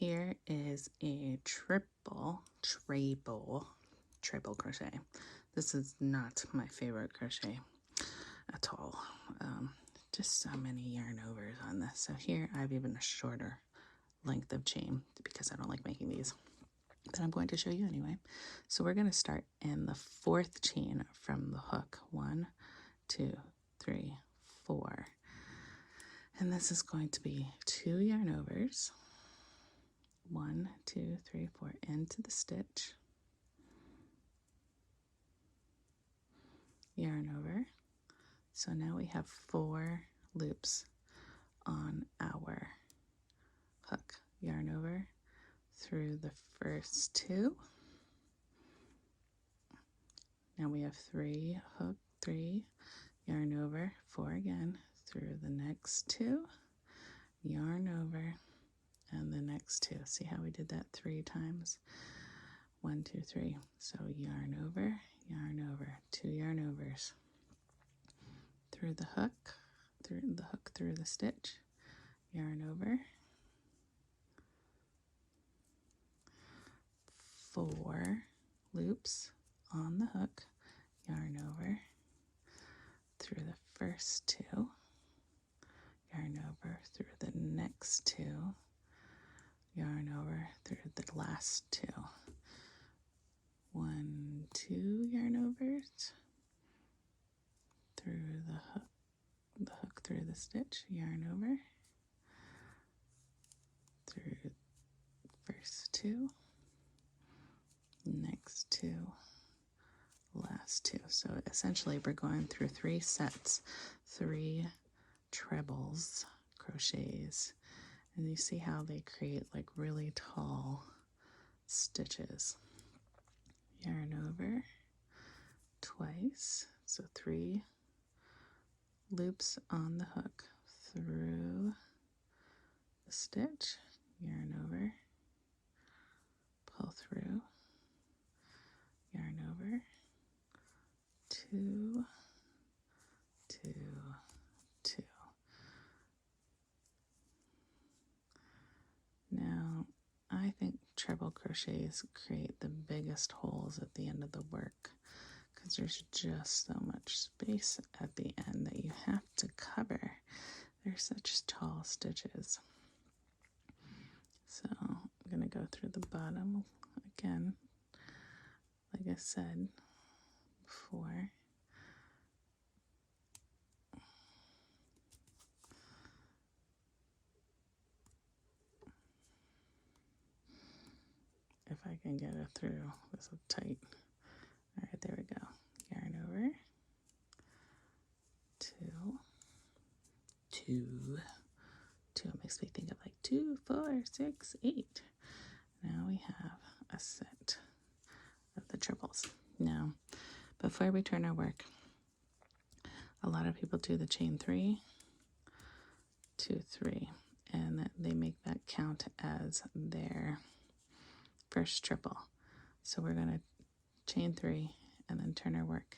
here is a treble crochet. This is not my favorite crochet at all. Just so many yarn overs on this. So here I have even a shorter length of chain because I don't like making these, but I'm going to show you anyway. So we're going to start in the 4th chain from the hook. 1, 2, 3, 4. And this is going to be 2 yarn overs. 1, 2, 3, 4 into the stitch. Yarn over. So now we have 4 loops on our hook. Yarn over through the first 2. Now we have 3 hook, 3, yarn over, 4 again through the next 2, yarn over, and the next 2. See how we did that 3 times? 1, 2, 3. So yarn over, 2 yarn overs through the hook, through the stitch, yarn over, 4 loops on the hook, yarn over through the first 2, yarn over through the next 2, yarn over through the last 2. 1, 2 yarn overs through the hook through the stitch, yarn over through first 2, next 2, last 2. So essentially we're going through 3 sets, 3 trebles, crochets, and you see how they create like really tall stitches. Yarn over twice, so 3 loops on the hook through the stitch, yarn over, pull through, yarn over, 2, 2, 2. Now, I think treble crochets create the biggest holes at the end of the work because there's just so much space at the end that you have to cover. They're such tall stitches. So I'm going to go through the bottom again, like I said before. If I can get it through, this is tight. All right, there we go. Yarn over, 2, 2, 2. It makes me think of like 2, 4, 6, 8. Now we have a set of the triples. Now, before we turn our work, a lot of people do the chain 3, 2, 3, and they make that count as their first triple. So we're going to chain 3 and then turn our work.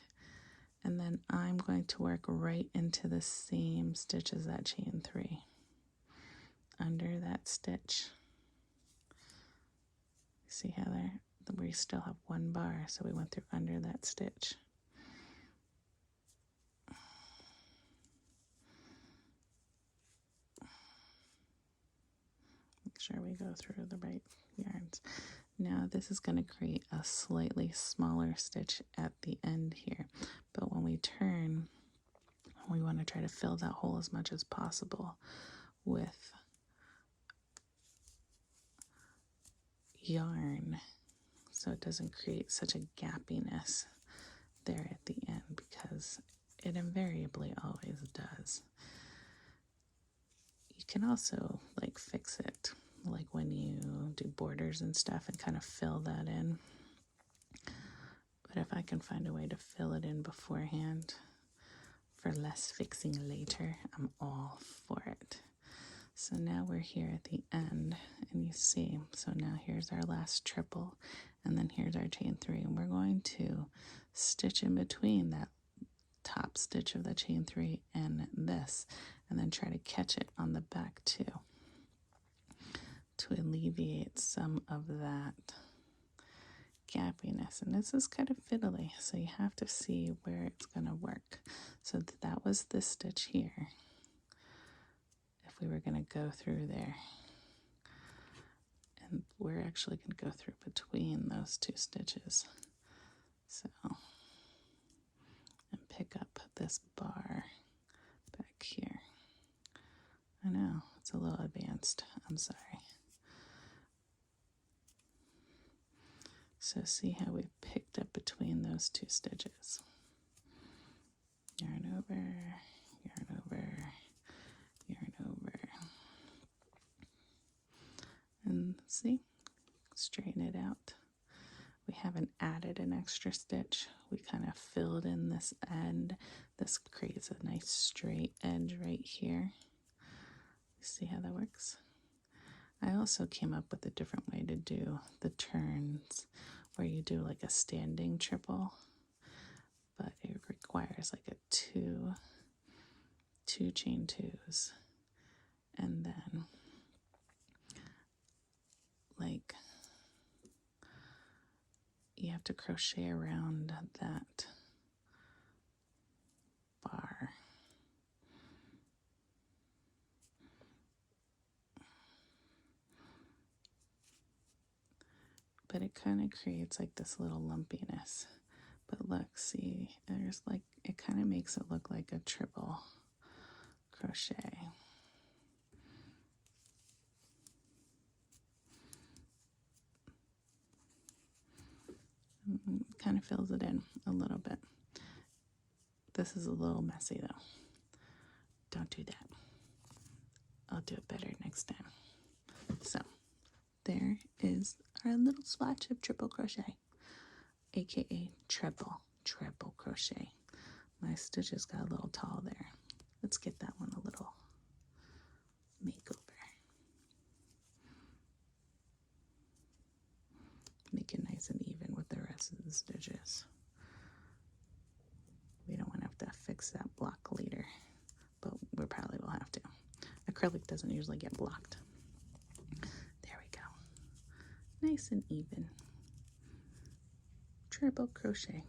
And then I'm going to work right into the same stitch as that chain 3. Under that stitch. See how there? We still have 1 bar, so we went through under that stitch. Make sure we go through the right yarns. Now this is going to create a slightly smaller stitch at the end here, but when we turn, we want to try to fill that hole as much as possible with yarn so it doesn't create such a gappiness there at the end, because it invariably always does. You can also like fix it like when you do borders and stuff and kind of fill that in. But if I can find a way to fill it in beforehand for less fixing later, I'm all for it. So now we're here at the end, and you see, so now here's our last triple, and then here's our chain 3, and we're going to stitch in between that top stitch of the chain 3 and this, and then try to catch it on the back too. to alleviate some of that gappiness. And this is kind of fiddly, so you have to see where it's going to work. So that was this stitch here. If we were going to go through there, and we're actually going to go through between those two stitches. So, and pick up this bar back here. I know, it's a little advanced. I'm sorry. So see how we picked up between those two stitches. Yarn over, yarn over, yarn over. And see, straighten it out. We haven't added an extra stitch. We kind of filled in this end. This creates a nice straight edge right here. See how that works? I also came up with a different way to do the turns, where you do like a standing triple, but it requires like a two chain twos, and then like you have to crochet around that bar. But it kind of creates like this little lumpiness. But look, see, there's like, it kind of makes it look like a triple crochet. Kind of fills it in a little bit. This is a little messy though. Don't do that. I'll do it better next time. So there is our little swatch of triple crochet, aka treble crochet. My stitches got a little tall there. Let's get that one a little makeover. Make it nice and even with the rest of the stitches. We don't want to have to fix that block later, but we probably will have to. Acrylic doesn't usually get blocked. There we go. Nice and even. Treble crochet.